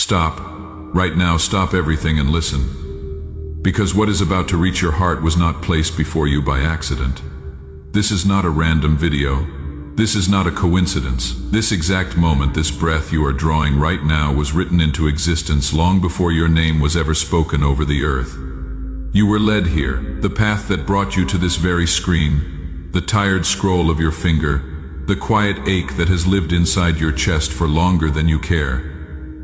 Stop. Right now, stop everything and listen. Because what is about to reach your heart was not placed before you by accident. This is not a random video. This is not a coincidence. This exact moment, this breath you are drawing right now was written into existence long before your name was ever spoken over the earth. You were led here, the path that brought you to this very screen, the tired scroll of your finger, the quiet ache that has lived inside your chest for longer than you care.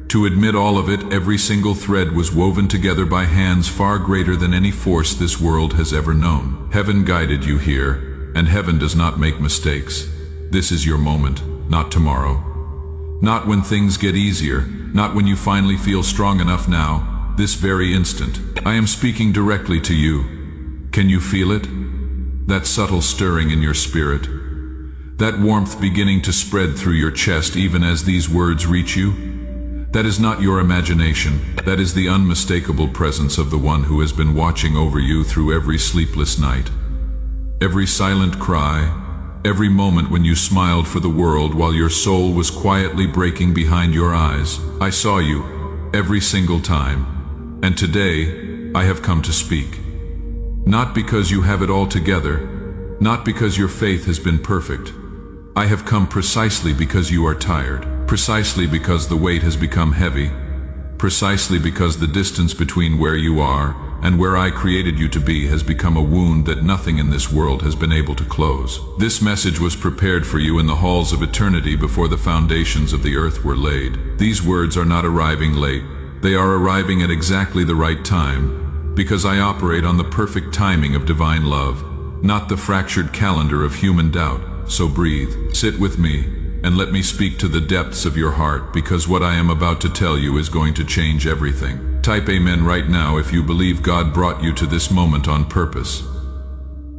To admit all of it, every single thread was woven together by hands far greater than any force this world has ever known. Heaven guided you here, and heaven does not make mistakes. This is your moment, not tomorrow. Not when things get easier, not when you finally feel strong enough now, this very instant. I am speaking directly to you. Can you feel it? That subtle stirring in your spirit. That warmth beginning to spread through your chest even as these words reach you? That is not your imagination. That is the unmistakable presence of the one who has been watching over you through every sleepless night. Every silent cry, every moment when you smiled for the world while your soul was quietly breaking behind your eyes. I saw you, every single time. And today, I have come to speak. Not because you have it all together, not because your faith has been perfect. I have come precisely because you are tired, precisely because the weight has become heavy, precisely because the distance between where you are and where I created you to be has become a wound that nothing in this world has been able to close. This message was prepared for you in the halls of eternity before the foundations of the earth were laid. These words are not arriving late. They are arriving at exactly the right time, because I operate on the perfect timing of divine love, not the fractured calendar of human doubt. So breathe, sit with me, and let me speak to the depths of your heart, because what I am about to tell you is going to change everything. Type Amen right now if you believe God brought you to this moment on purpose.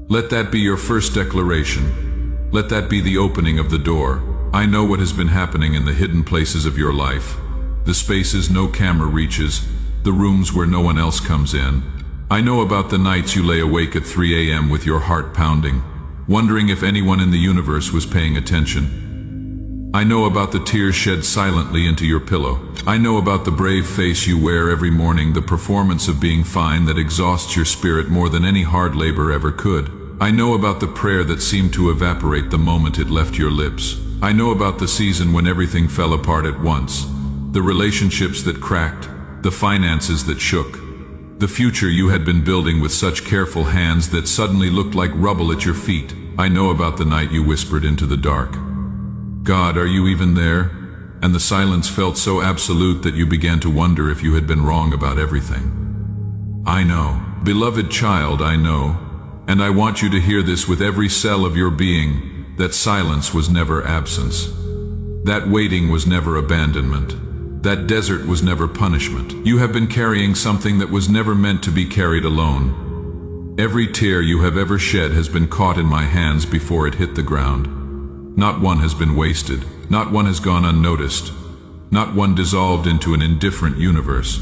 Let that be your first declaration. Let that be the opening of the door. I know what has been happening in the hidden places of your life. The spaces no camera reaches, the rooms where no one else comes in. I know about the nights you lay awake at 3 a.m. with your heart pounding, wondering if anyone in the universe was paying attention. I know about the tears shed silently into your pillow. I know about the brave face you wear every morning, the performance of being fine that exhausts your spirit more than any hard labor ever could. I know about the prayer that seemed to evaporate the moment it left your lips. I know about the season when everything fell apart at once. The relationships that cracked, the finances that shook, the future you had been building with such careful hands that suddenly looked like rubble at your feet. I know about the night you whispered into the dark, "God, are you even there?" And the silence felt so absolute that you began to wonder if you had been wrong about everything. I know, beloved child, I know, and I want you to hear this with every cell of your being, that silence was never absence. That waiting was never abandonment. That desert was never punishment. You have been carrying something that was never meant to be carried alone. Every tear you have ever shed has been caught in my hands before it hit the ground. Not one has been wasted. Not one has gone unnoticed. Not one dissolved into an indifferent universe.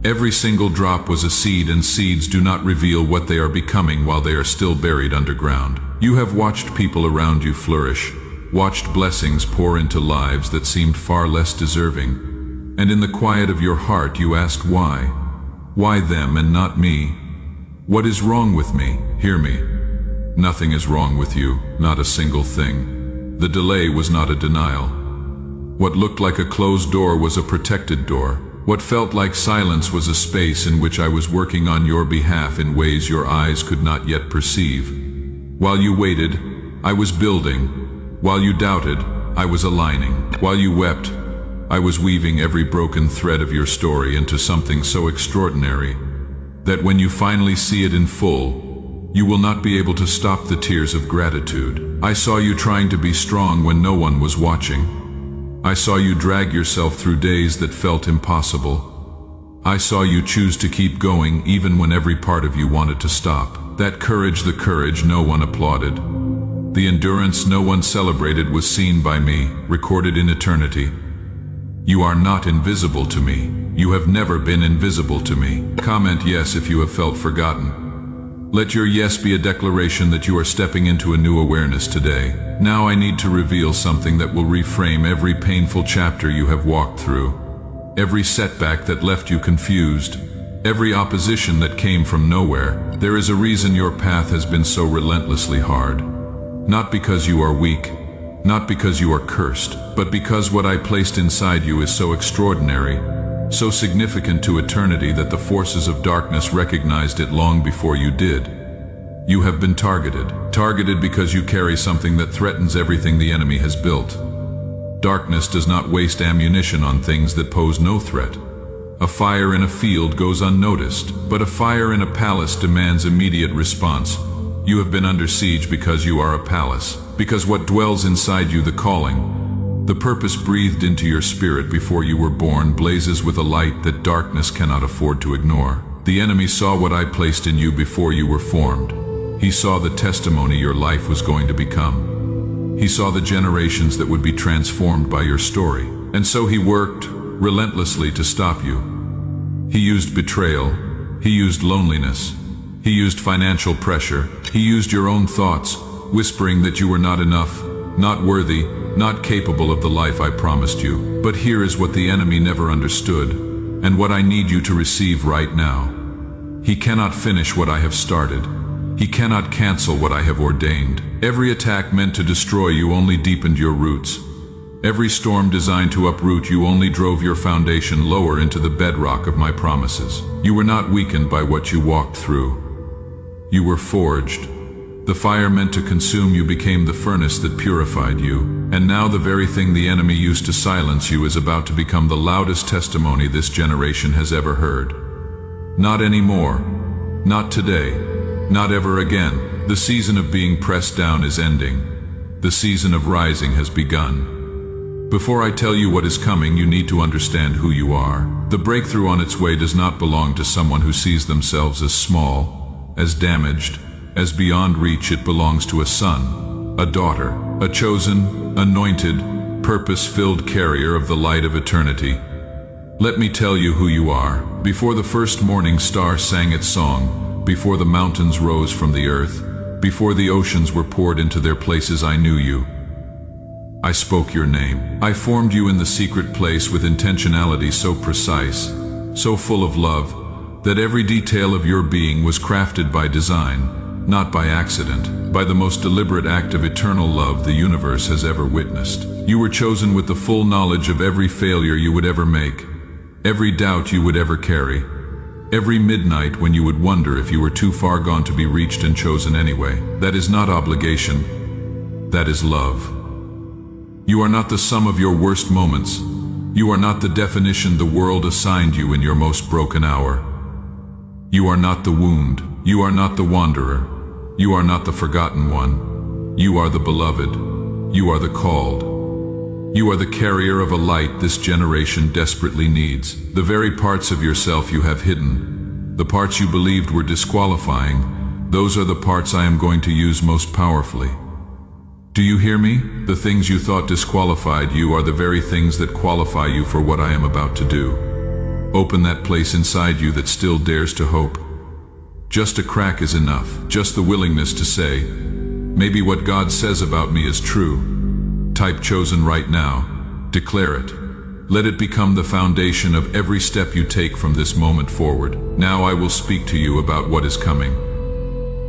Every single drop was a seed, and seeds do not reveal what they are becoming while they are still buried underground. You have watched people around you flourish, watched blessings pour into lives that seemed far less deserving. And in the quiet of your heart you ask why? Why them and not me? What is wrong with me? Hear me. Nothing is wrong with you, not a single thing. The delay was not a denial. What looked like a closed door was a protected door. What felt like silence was a space in which I was working on your behalf in ways your eyes could not yet perceive. While you waited, I was building. While you doubted, I was aligning. While you wept, I was weaving every broken thread of your story into something so extraordinary that when you finally see it in full, you will not be able to stop the tears of gratitude. I saw you trying to be strong when no one was watching. I saw you drag yourself through days that felt impossible. I saw you choose to keep going even when every part of you wanted to stop. That courage, the courage no one applauded. The endurance no one celebrated was seen by me, recorded in eternity. You are not invisible to me. You have never been invisible to me. Comment yes if you have felt forgotten. Let your yes be a declaration that you are stepping into a new awareness today. Now I need to reveal something that will reframe every painful chapter you have walked through. every setback that left you confused, every opposition that came from nowhere. There is a reason your path has been so relentlessly hard. Not because you are weak, not because you are cursed, but because what I placed inside you is so extraordinary, so significant to eternity that the forces of darkness recognized it long before you did. You have been targeted because you carry something that threatens everything the enemy has built. Darkness does not waste ammunition on things that pose no threat. A fire in a field goes unnoticed, but a fire in a palace demands immediate response. You have been under siege because you are a palace, because what dwells inside you, the calling, the purpose breathed into your spirit before you were born, blazes with a light that darkness cannot afford to ignore. The enemy saw what I placed in you before you were formed. He saw the testimony your life was going to become. He saw the generations that would be transformed by your story. And so he worked relentlessly to stop you. He used betrayal. He used loneliness. He used financial pressure. He used your own thoughts, whispering that you were not enough, not worthy, not capable of the life I promised you. But here is what the enemy never understood, and what I need you to receive right now. He cannot finish what I have started. He cannot cancel what I have ordained. Every attack meant to destroy you only deepened your roots. Every storm designed to uproot you only drove your foundation lower into the bedrock of my promises. You were not weakened by what you walked through. You were forged. The fire meant to consume you became the furnace that purified you. And now the very thing the enemy used to silence you is about to become the loudest testimony this generation has ever heard. Not anymore. Not today. Not ever again. The season of being pressed down is ending. The season of rising has begun. Before I tell you what is coming, you need to understand who you are. The breakthrough on its way does not belong to someone who sees themselves as small, as damaged, as beyond reach. It belongs to a son, a daughter, a chosen, anointed, purpose-filled carrier of the light of eternity. Let me tell you who you are. Before the first morning star sang its song, before the mountains rose from the earth, before the oceans were poured into their places, I knew you. I spoke your name. I formed you in the secret place with intentionality so precise, so full of love, that every detail of your being was crafted by design, not by accident, by the most deliberate act of eternal love the universe has ever witnessed. You were chosen with the full knowledge of every failure you would ever make, every doubt you would ever carry, every midnight when you would wonder if you were too far gone to be reached and chosen anyway. That is not obligation. That is love. You are not the sum of your worst moments. You are not the definition the world assigned you in your most broken hour. You are not the wound. You are not the wanderer. You are not the forgotten one. You are the beloved. You are the called. You are the carrier of a light this generation desperately needs. The very parts of yourself you have hidden, the parts you believed were disqualifying, those are the parts I am going to use most powerfully. Do you hear me? The things you thought disqualified you are the very things that qualify you for what I am about to do. Open that place inside you that still dares to hope. Just a crack is enough, just the willingness to say, maybe what God says about me is true. Type chosen right now. Declare it. Let it become the foundation of every step you take from this moment forward. Now I will speak to you about what is coming.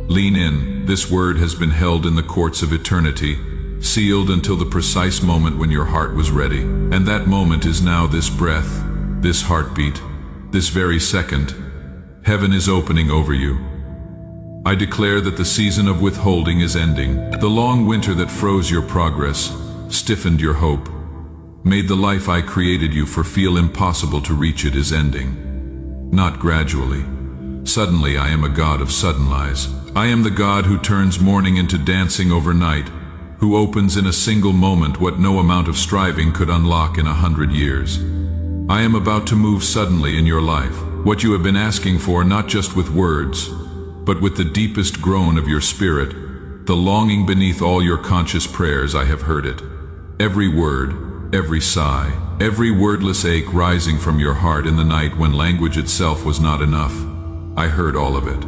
Lean in. This word has been held in the courts of eternity, sealed until the precise moment when your heart was ready. And that moment is now this breath, this heartbeat, this very second. Heaven is opening over you. I declare that the season of withholding is ending. The long winter that froze your progress, stiffened your hope, made the life I created you for feel impossible to reach it is ending. Not gradually. Suddenly I am a God of sudden lies. I am the God who turns mourning into dancing overnight, who opens in a single moment what no amount of striving could unlock in 100 years. I am about to move suddenly in your life, what you have been asking for, not just with words, but with the deepest groan of your spirit, the longing beneath all your conscious prayers. I have heard it. Every word, every sigh, every wordless ache rising from your heart in the night when language itself was not enough. I heard all of it.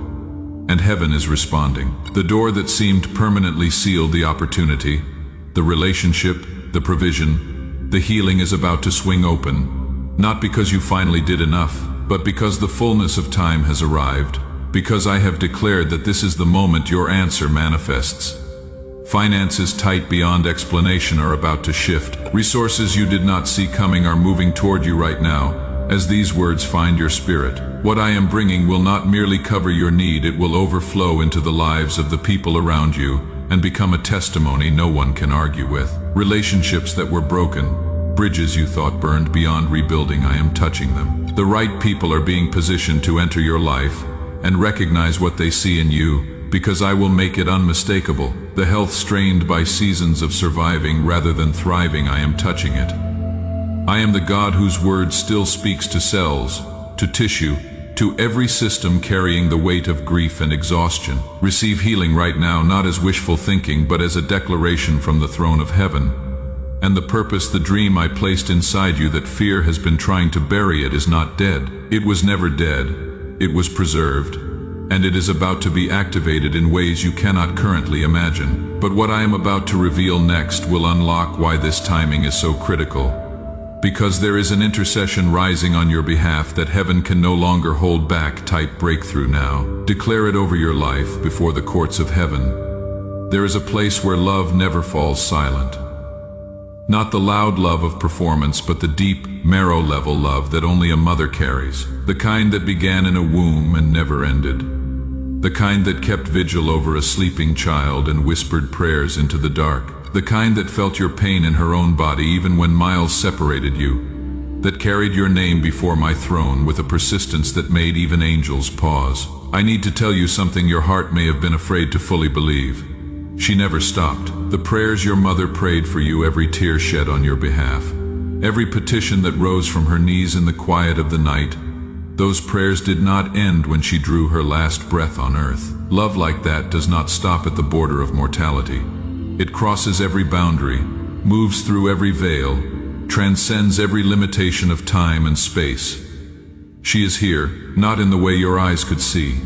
And heaven is responding. The door that seemed permanently sealed, the opportunity, the relationship, the provision, the healing is about to swing open. not because you finally did enough, but because the fullness of time has arrived, because I have declared that this is the moment your answer manifests. Finances tight beyond explanation are about to shift. Resources you did not see coming are moving toward you right now, as these words find your spirit. What I am bringing will not merely cover your need, it will overflow into the lives of the people around you and become a testimony no one can argue with. Relationships that were broken, bridges you thought burned beyond rebuilding, I am touching them. The right people are being positioned to enter your life and recognize what they see in you, because I will make it unmistakable. The health strained by seasons of surviving rather than thriving, I am touching it. I am the God whose word still speaks to cells, to tissue, to every system carrying the weight of grief and exhaustion. Receive healing right now, not as wishful thinking, but as a declaration from the throne of heaven. And the purpose, the dream I placed inside you that fear has been trying to bury, it is not dead. It was never dead. It was preserved. And it is about to be activated in ways you cannot currently imagine. But what I am about to reveal next will unlock why this timing is so critical. Because there is an intercession rising on your behalf that heaven can no longer hold back. Type breakthrough now. Declare it over your life before the courts of heaven. There is a place where love never falls silent. Not the loud love of performance, but the deep, marrow-level love that only a mother carries. The kind that began in a womb and never ended. The kind that kept vigil over a sleeping child and whispered prayers into the dark. The kind that felt your pain in her own body even when miles separated you. That carried your name before my throne with a persistence that made even angels pause. I need to tell you something your heart may have been afraid to fully believe. She never stopped. The prayers your mother prayed for you, every tear shed on your behalf, every petition that rose from her knees in the quiet of the night, those prayers did not end when she drew her last breath on earth. Love like that does not stop at the border of mortality. It crosses every boundary, moves through every veil, transcends every limitation of time and space. She is here, not in the way your eyes could see,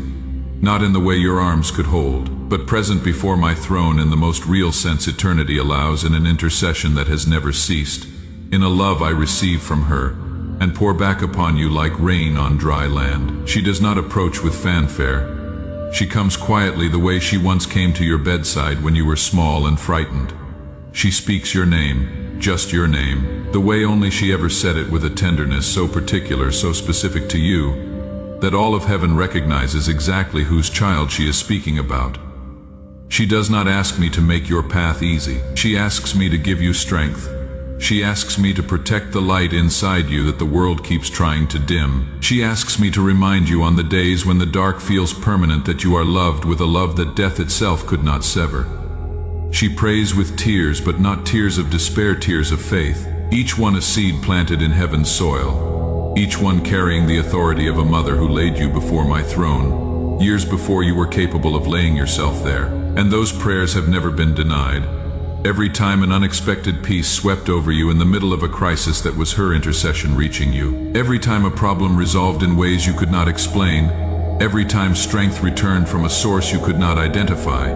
not in the way your arms could hold, but present before my throne in the most real sense eternity allows, in an intercession that has never ceased, in a love I receive from her, and pour back upon you like rain on dry land. She does not approach with fanfare. She comes quietly the way she once came to your bedside when you were small and frightened. She speaks your name, just your name, the way only she ever said it, with a tenderness so particular, so specific to you, that all of heaven recognizes exactly whose child she is speaking about. She does not ask me to make your path easy. She asks me to give you strength. She asks me to protect the light inside you that the world keeps trying to dim. She asks me to remind you on the days when the dark feels permanent that you are loved with a love that death itself could not sever. She prays with tears, but not tears of despair, tears of faith, each one a seed planted in heaven's soil, each one carrying the authority of a mother who laid you before my throne, years before you were capable of laying yourself there. And those prayers have never been denied. Every time an unexpected peace swept over you in the middle of a crisis, that was her intercession reaching you. Every time a problem resolved in ways you could not explain. Every time strength returned from a source you could not identify.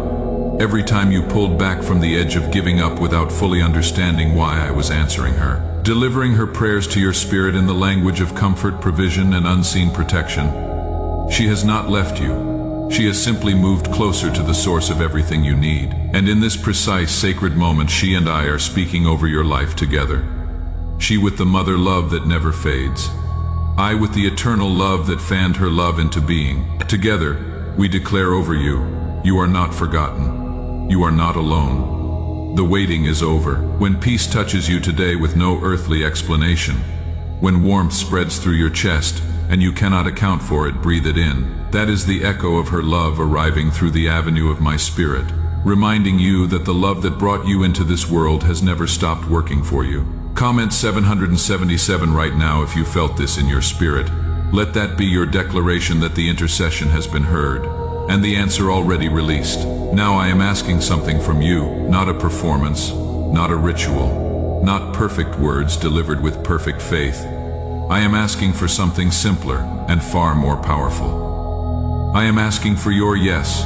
Every time you pulled back from the edge of giving up without fully understanding why I was answering her. Delivering her prayers to your spirit in the language of comfort, provision, and unseen protection. She has not left you. She has simply moved closer to the source of everything you need. And in this precise, sacred moment, she and I are speaking over your life together. She with the mother love that never fades. I with the eternal love that fanned her love into being. Together, we declare over you, you are not forgotten. You are not alone. The waiting is over. When peace touches you today with no earthly explanation, when warmth spreads through your chest and you cannot account for it, breathe it in. That is the echo of her love arriving through the avenue of my spirit, reminding you that the love that brought you into this world has never stopped working for you. Comment 777 right now if you felt this in your spirit. Let that be your declaration that the intercession has been heard, and the answer already released. Now I am asking something from you, not a performance, not a ritual, not perfect words delivered with perfect faith. I am asking for something simpler and far more powerful. I am asking for your yes,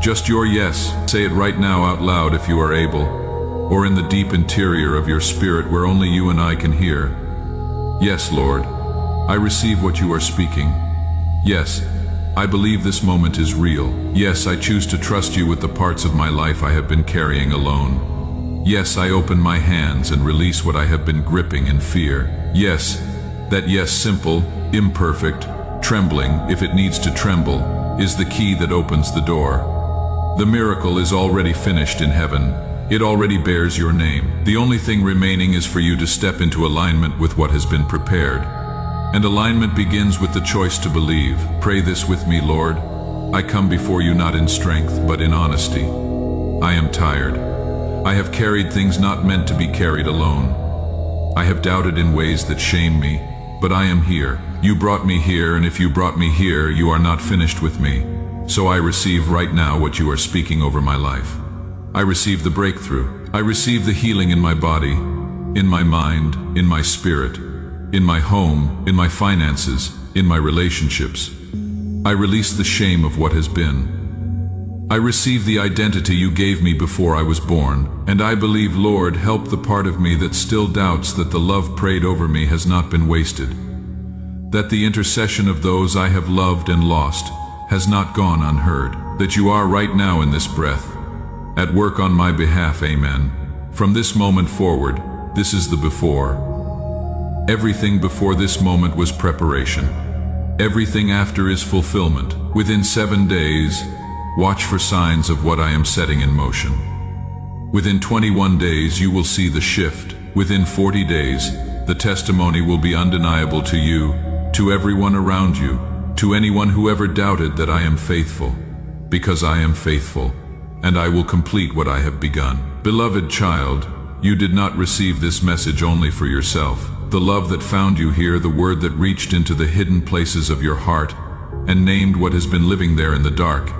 just your yes. Say it right now out loud if you are able, or in the deep interior of your spirit where only you and I can hear. Yes, Lord, I receive what you are speaking. Yes, I believe this moment is real. Yes, I choose to trust you with the parts of my life I have been carrying alone. Yes, I open my hands and release what I have been gripping in fear. Yes, that yes, simple, imperfect, trembling, if it needs to tremble, is the key that opens the door. The miracle is already finished in heaven. It already bears your name. The only thing remaining is for you to step into alignment with what has been prepared. And alignment begins with the choice to believe. Pray this with me, Lord. I come before you not in strength, but in honesty. I am tired. I have carried things not meant to be carried alone. I have doubted in ways that shame me, but I am here. You brought me here, and if you brought me here, you are not finished with me. So I receive right now what you are speaking over my life. I receive the breakthrough. I receive the healing in my body, in my mind, in my spirit, in my home, in my finances, in my relationships. I release the shame of what has been. I receive the identity you gave me before I was born, and I believe, Lord, help the part of me that still doubts that the love prayed over me has not been wasted, that the intercession of those I have loved and lost has not gone unheard, that you are right now in this breath, at work on my behalf. Amen. From this moment forward, this is the before. Everything before this moment was preparation. Everything after is fulfillment. Within 7 days, watch for signs of what I am setting in motion. Within 21 days, you will see the shift. Within 40 days, the testimony will be undeniable to you, to everyone around you, to anyone who ever doubted that I am faithful, because I am faithful, and I will complete what I have begun. Beloved child, you did not receive this message only for yourself. The love that found you here, the word that reached into the hidden places of your heart and named what has been living there in the dark,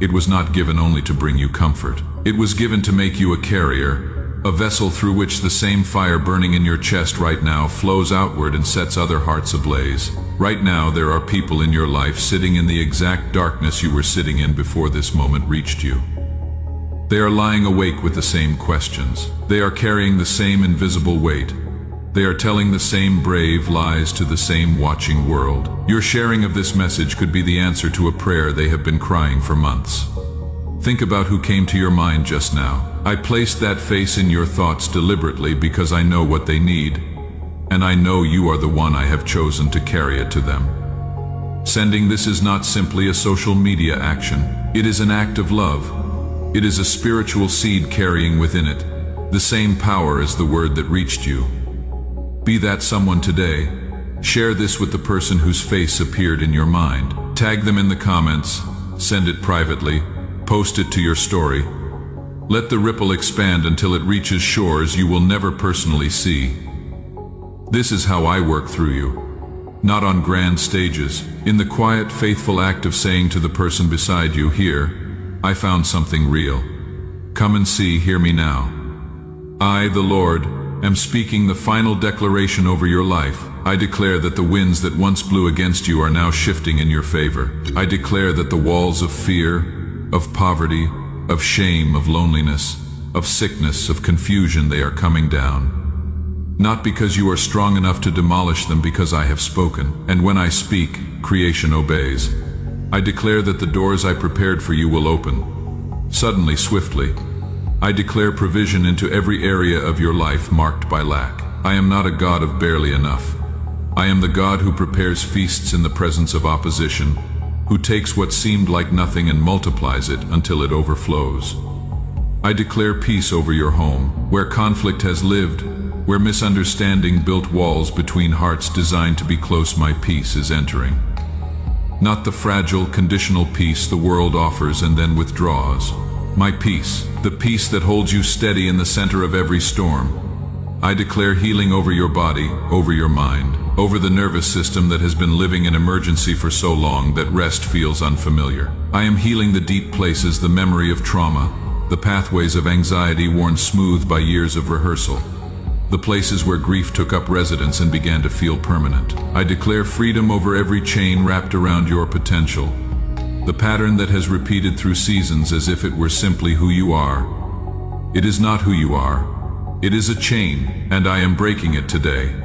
it was not given only to bring you comfort. It was given to make you a carrier, a vessel through which the same fire burning in your chest right now flows outward and sets other hearts ablaze. Right now, there are people in your life sitting in the exact darkness you were sitting in before this moment reached you. They are lying awake with the same questions. They are carrying the same invisible weight. They are telling the same brave lies to the same watching world. Your sharing of this message could be the answer to a prayer they have been crying for months. Think about who came to your mind just now. I placed that face in your thoughts deliberately because I know what they need, and I know you are the one I have chosen to carry it to them. Sending this is not simply a social media action. It is an act of love. It is a spiritual seed carrying within it the same power as the word that reached you. Be that someone today. Share this with the person whose face appeared in your mind. Tag them in the comments, send it privately, post it to your story. Let the ripple expand until it reaches shores you will never personally see. This is how I work through you. Not on grand stages, in the quiet, faithful act of saying to the person beside you, here, I found something real. Come and see, hear me now. I, the Lord, am speaking the final declaration over your life. I declare that the winds that once blew against you are now shifting in your favor. I declare that the walls of fear, of poverty, of shame, of loneliness, of sickness, of confusion, they are coming down. Not because you are strong enough to demolish them, because I have spoken. And when I speak, creation obeys. I declare that the doors I prepared for you will open. Suddenly, swiftly. I declare provision into every area of your life marked by lack. I am not a God of barely enough. I am the God who prepares feasts in the presence of opposition, who takes what seemed like nothing and multiplies it until it overflows. I declare peace over your home, where conflict has lived, where misunderstanding built walls between hearts designed to be close. My peace is entering. Not the fragile, conditional peace the world offers and then withdraws. My peace, the peace that holds you steady in the center of every storm. I declare healing over your body, over your mind, over the nervous system that has been living in emergency for so long that rest feels unfamiliar. I am healing the deep places, the memory of trauma, the pathways of anxiety worn smooth by years of rehearsal, the places where grief took up residence and began to feel permanent. I declare freedom over every chain wrapped around your potential, the pattern that has repeated through seasons as if it were simply who you are. It is not who you are. It is a chain, and I am breaking it today.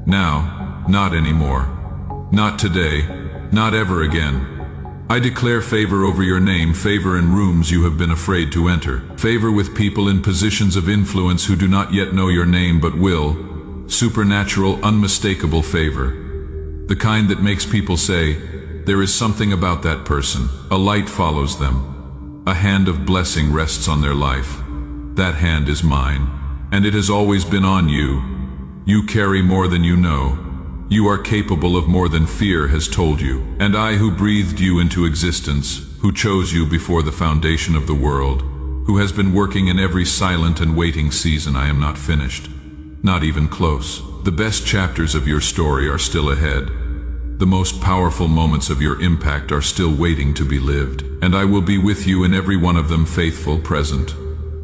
Now, not anymore. Not today, not ever again. I declare favor over your name, favor in rooms you have been afraid to enter, favor with people in positions of influence who do not yet know your name but will, supernatural, unmistakable favor. The kind that makes people say, there is something about that person. A light follows them. A hand of blessing rests on their life. That hand is mine, and it has always been on you. You carry more than you know. You are capable of more than fear has told you. And I, who breathed you into existence, who chose you before the foundation of the world, who has been working in every silent and waiting season, I am not finished. Not even close. The best chapters of your story are still ahead. The most powerful moments of your impact are still waiting to be lived. And I will be with you in every one of them, faithful, present,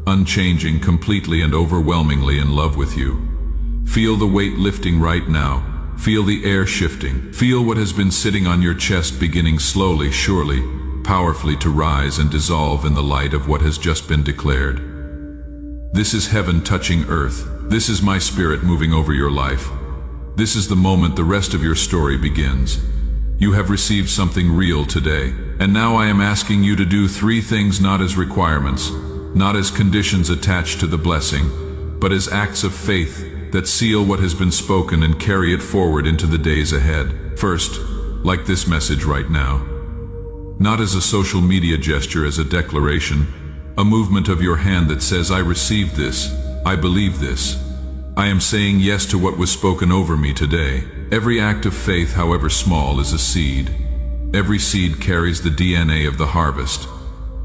unchanging, completely and overwhelmingly in love with you. Feel the weight lifting right now. Feel the air shifting. Feel what has been sitting on your chest beginning slowly, surely, powerfully to rise and dissolve in the light of what has just been declared. This is heaven touching earth. This is my spirit moving over your life. This is the moment the rest of your story begins. You have received something real today. And now I am asking you to do 3 things, not as requirements, not as conditions attached to the blessing, but as acts of faith that seal what has been spoken and carry it forward into the days ahead. First, like this message right now. Not as a social media gesture, as a declaration, a movement of your hand that says, I received this, I believe this. I am saying yes to what was spoken over me today. Every act of faith, however small, is a seed. Every seed carries the DNA of the harvest.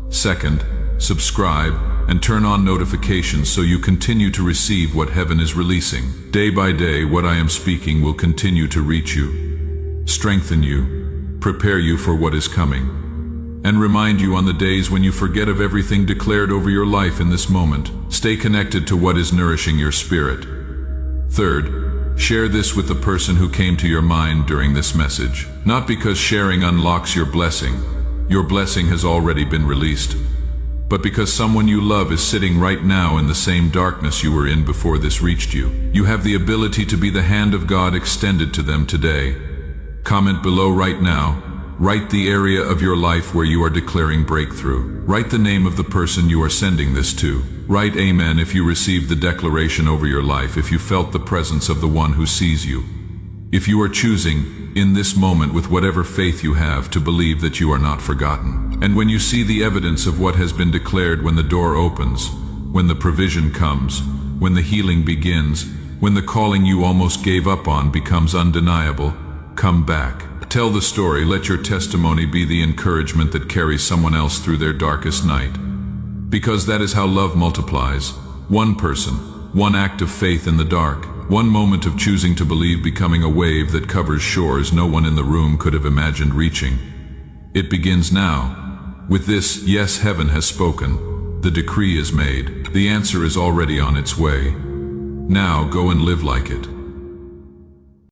Second, subscribe and turn on notifications so you continue to receive what heaven is releasing. Day by day, what I am speaking will continue to reach you, strengthen you, prepare you for what is coming, and remind you on the days when you forget of everything declared over your life in this moment. Stay connected to what is nourishing your spirit. Third, share this with the person who came to your mind during this message. Not because sharing unlocks your blessing has already been released, but because someone you love is sitting right now in the same darkness you were in before this reached you. You have the ability to be the hand of God extended to them today. Comment below right now. Write the area of your life where you are declaring breakthrough. Write the name of the person you are sending this to. Write Amen if you received the declaration over your life, if you felt the presence of the one who sees you. If you are choosing, in this moment with whatever faith you have, to believe that you are not forgotten. And when you see the evidence of what has been declared, when the door opens, when the provision comes, when the healing begins, when the calling you almost gave up on becomes undeniable, come back. Tell the story. Let your testimony be the encouragement that carries someone else through their darkest night. Because that is how love multiplies. One person, one act of faith in the dark, one moment of choosing to believe becoming a wave that covers shores no one in the room could have imagined reaching. It begins now. With this, yes, heaven has spoken. The decree is made. The answer is already on its way. Now go and live like it.